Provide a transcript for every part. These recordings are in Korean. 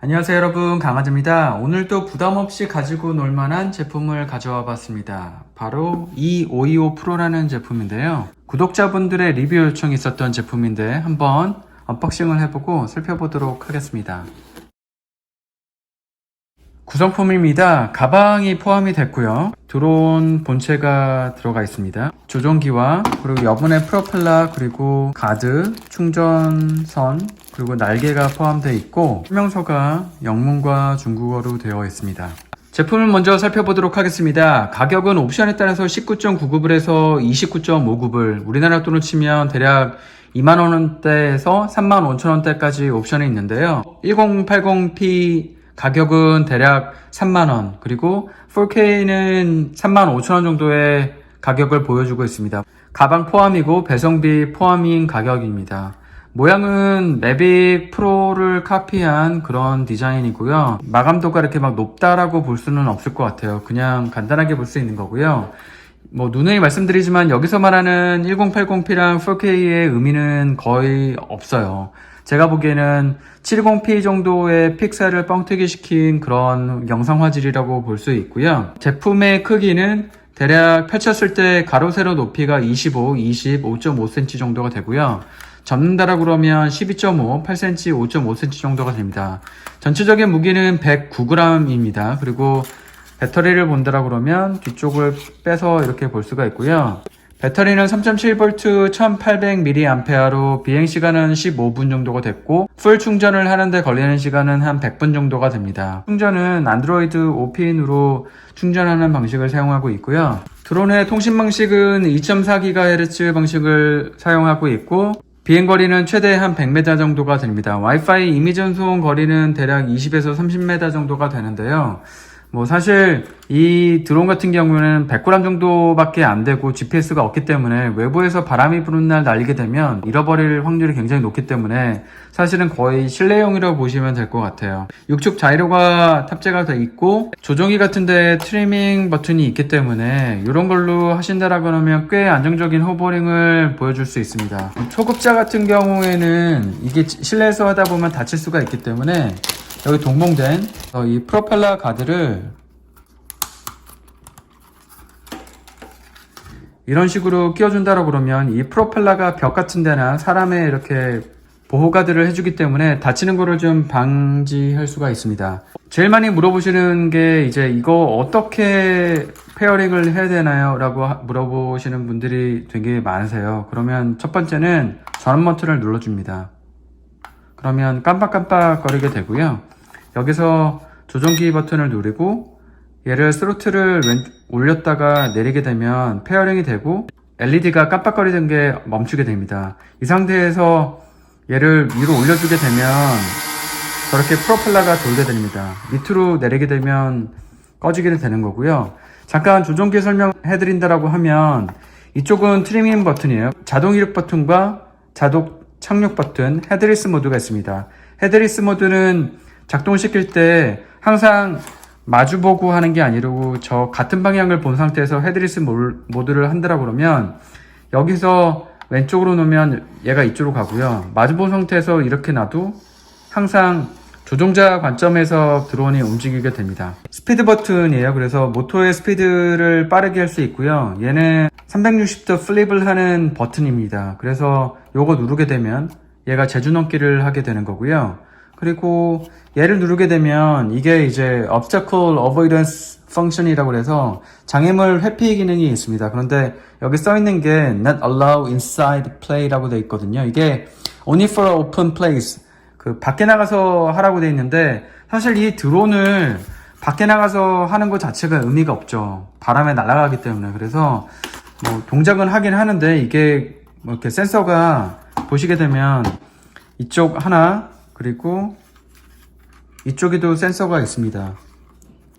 안녕하세요 여러분, 강아지입니다. 오늘도 부담없이 가지고 놀만한 제품을 가져와 봤습니다. 바로 이 525 프로라는 제품인데요. 구독자분들의 리뷰 요청이 있었던 제품인데 한번 언박싱을 해보고 살펴보도록 하겠습니다. 구성품입니다. 가방이 포함이 됐고요. 드론 본체가 들어가 있습니다. 조종기와 그리고 여분의 프로펠러, 그리고 가드, 충전선, 그리고 날개가 포함되어 있고 설명서가 영문과 중국어로 되어 있습니다. 제품을 먼저 살펴보도록 하겠습니다. 가격은 옵션에 따라서 19.99불에서 29.5구불, 우리나라 돈으로 치면 대략 2만원대에서 35,000원대까지 옵션이 있는데요. 1080p 가격은 대략 3만원, 그리고 4K는 35,000원 정도의 가격을 보여주고 있습니다. 가방 포함이고 배송비 포함인 가격입니다. 모양은 매빅 프로를 카피한 그런 디자인이고요. 마감도가 이렇게 막 높다라고 볼 수는 없을 것 같아요. 그냥 간단하게 볼 수 있는 거고요. 누누이 말씀드리지만 여기서 말하는 1080p랑 4K의 의미는 거의 없어요. 제가 보기에는 720p 정도의 픽셀을 뻥튀기 시킨 그런 영상 화질이라고 볼 수 있고요. 제품의 크기는 대략 펼쳤을 때 가로 세로 높이가 25, 20, 5.5cm 정도가 되고요. 접는다라 그러면 12.5, 8cm, 5.5cm 정도가 됩니다. 전체적인 무게는 109g입니다. 그리고 배터리를 본다라 그러면 뒤쪽을 빼서 이렇게 볼 수가 있고요. 배터리는 3.7V 1800mAh로 비행시간은 15분 정도가 됐고 풀 충전을 하는데 걸리는 시간은 한 100분 정도가 됩니다. 충전은 안드로이드 5핀으로 충전하는 방식을 사용하고 있고요. 드론의 통신 방식은 2.4GHz 방식을 사용하고 있고 비행거리는 최대 한 100m 정도가 됩니다. 와이파이 이미 전송 거리는 대략 20에서 30m 정도가 되는데요. 사실 이 드론 같은 경우는 100g 정도밖에 안 되고 GPS가 없기 때문에 외부에서 바람이 부는 날 날리게 되면 잃어버릴 확률이 굉장히 높기 때문에 사실은 거의 실내용이라고 보시면 될 것 같아요. 6축 자이로가 탑재가 되어 있고 조종기 같은 데 트리밍 버튼이 있기 때문에 이런 걸로 하신다라고 하면 꽤 안정적인 호버링을 보여줄 수 있습니다. 초급자 같은 경우에는 이게 실내에서 하다 보면 다칠 수가 있기 때문에 여기 동봉된 이 프로펠러 가드를 이런 식으로 끼워준다고 그러면 이 프로펠러가 벽 같은 데나 사람의 이렇게 보호가드를 해주기 때문에 다치는 거를 좀 방지할 수가 있습니다. 제일 많이 물어보시는 게 이제 이거 어떻게 페어링을 해야 되나요? 라고 물어보시는 분들이 되게 많으세요. 그러면 첫 번째는 전원 버튼을 눌러줍니다. 그러면 깜빡깜빡 거리게 되고요. 여기서 조종기 버튼을 누르고 얘를 스로틀을 올렸다가 내리게 되면 페어링이 되고 LED가 깜빡거리던 게 멈추게 됩니다. 이 상태에서 얘를 위로 올려주게 되면 저렇게 프로펠러가 돌게 됩니다. 밑으로 내리게 되면 꺼지게 되는 거고요. 잠깐 조종기 설명해 드린다라고 하면 이쪽은 트리밍 버튼이에요. 자동 이륙 버튼과 자동 착륙 버튼, 헤드리스 모드가 있습니다. 헤드리스 모드는 작동시킬 때 항상 마주보고 하는 게 아니고 저 같은 방향을 본 상태에서 헤드리스 모드를 한다라 그러면 여기서 왼쪽으로 놓으면 얘가 이쪽으로 가고요. 마주본 상태에서 이렇게 놔도 항상 조종자 관점에서 드론이 움직이게 됩니다. 스피드 버튼이에요. 그래서 모터의 스피드를 빠르게 할 수 있고요. 얘는 360도 플립을 하는 버튼입니다. 그래서 요거 누르게 되면 얘가 제주 넘기를 하게 되는 거고요. 그리고 얘를 누르게 되면 이게 이제 Obstacle Avoidance Function이라고 해서 장애물 회피 기능이 있습니다. 그런데 여기 써있는 게 Not Allow Inside Play라고 되어 있거든요. 이게 Only for Open Place, 밖에 나가서 하라고 되어 있는데 사실 이 드론을 밖에 나가서 하는 것 자체가 의미가 없죠. 바람에 날아가기 때문에. 그래서 동작은 하긴 하는데 이게 이렇게 센서가 보시게 되면 이쪽 하나, 그리고 이쪽에도 센서가 있습니다.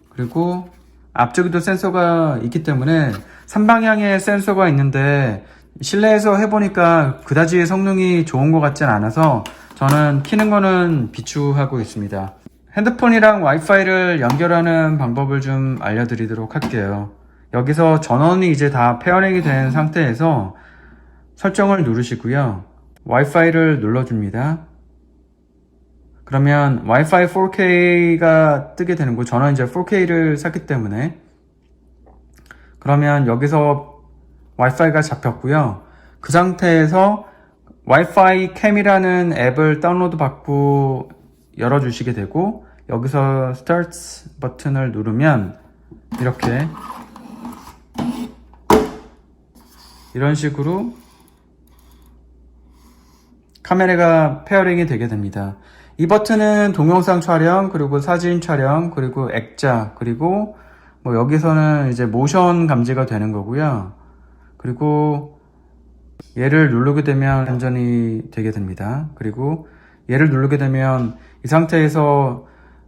그리고 앞쪽에도 센서가 있기 때문에 3방향에 센서가 있는데 실내에서 해보니까 그다지 성능이 좋은 것 같진 않아서 저는 키는 거는 비추하고 있습니다. 핸드폰이랑 와이파이를 연결하는 방법을 좀 알려드리도록 할게요. 여기서 전원이 이제 다 페어링이 된 상태에서 설정을 누르시고요. 와이파이를 눌러줍니다. 그러면 와이파이 4K가 뜨게 되는 거고, 저는 이제 4K를 샀기 때문에. 그러면 여기서 와이파이가 잡혔고요. 그 상태에서 와이파이 캠이라는 앱을 다운로드 받고 열어주시게 되고, 여기서 Start 버튼을 누르면 이렇게 이런 식으로 카메라가 페어링이 되게 됩니다. 이 버튼은 동영상 촬영, 그리고 사진 촬영, 그리고 액자, 그리고 뭐 여기서는 이제 모션 감지가 되는 거고요. 그리고 얘를 누르게 되면 완전히 되게 됩니다. 그리고 얘를 누르게 되면 이 상태에서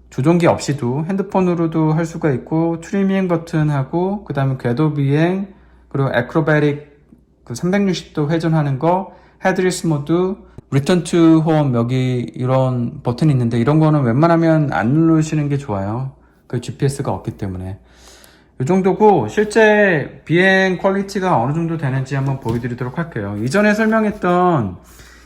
조종기 없이도 핸드폰으로도 할 수가 있고, 트리밍 버튼하고, 그 다음에 궤도 비행, 그리고 애크로바틱 360도 회전하는 거, 헤드리스 모드, 리턴 투 홈, 여기 이런 버튼이 있는데 이런 거는 웬만하면 안 누르시는 게 좋아요. 그 GPS가 없기 때문에. 이 정도고, 실제 비행 퀄리티가 어느 정도 되는지 한번 보여드리도록 할게요. 이전에 설명했던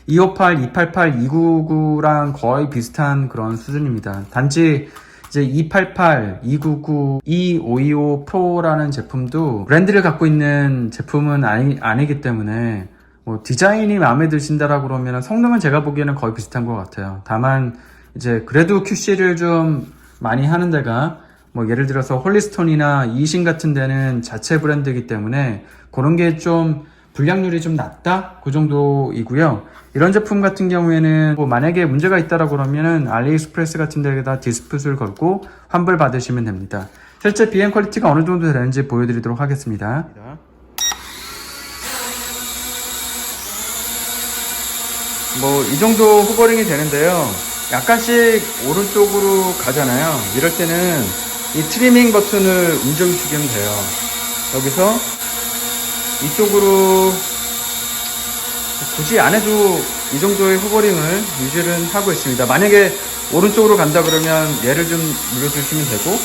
258, 288, 299랑 거의 비슷한 그런 수준입니다. 단지 이제 288, 299, 2525 프로라는 제품도 브랜드를 갖고 있는 제품은 아니기 때문에 뭐 디자인이 마음에 드신다라고 그러면 성능은 제가 보기에는 거의 비슷한 것 같아요. 다만 이제 그래도 QC를 좀 많이 하는 데가 뭐 예를 들어서 홀리스톤이나 이신 같은 데는 자체 브랜드이기 때문에 그런 게 좀 불량률이 좀 낮다? 그 정도이고요. 이런 제품 같은 경우에는 뭐 만약에 문제가 있다라고 그러면은 알리익스프레스 같은 데에다 디스풋을 걸고 환불 받으시면 됩니다. 실제 비행 퀄리티가 어느 정도 되는지 보여드리도록 하겠습니다. 뭐 이 정도 호버링이 되는데요. 약간씩 오른쪽으로 가잖아요. 이럴 때는 이 트리밍 버튼을 움직여주시면 돼요. 여기서 이쪽으로 굳이 안 해도 이 정도의 호버링을 유지를 하고 있습니다. 만약에 오른쪽으로 간다 그러면 얘를 좀 눌러주시면 되고,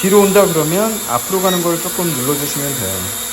뒤로 온다 그러면 앞으로 가는 걸 조금 눌러주시면 돼요.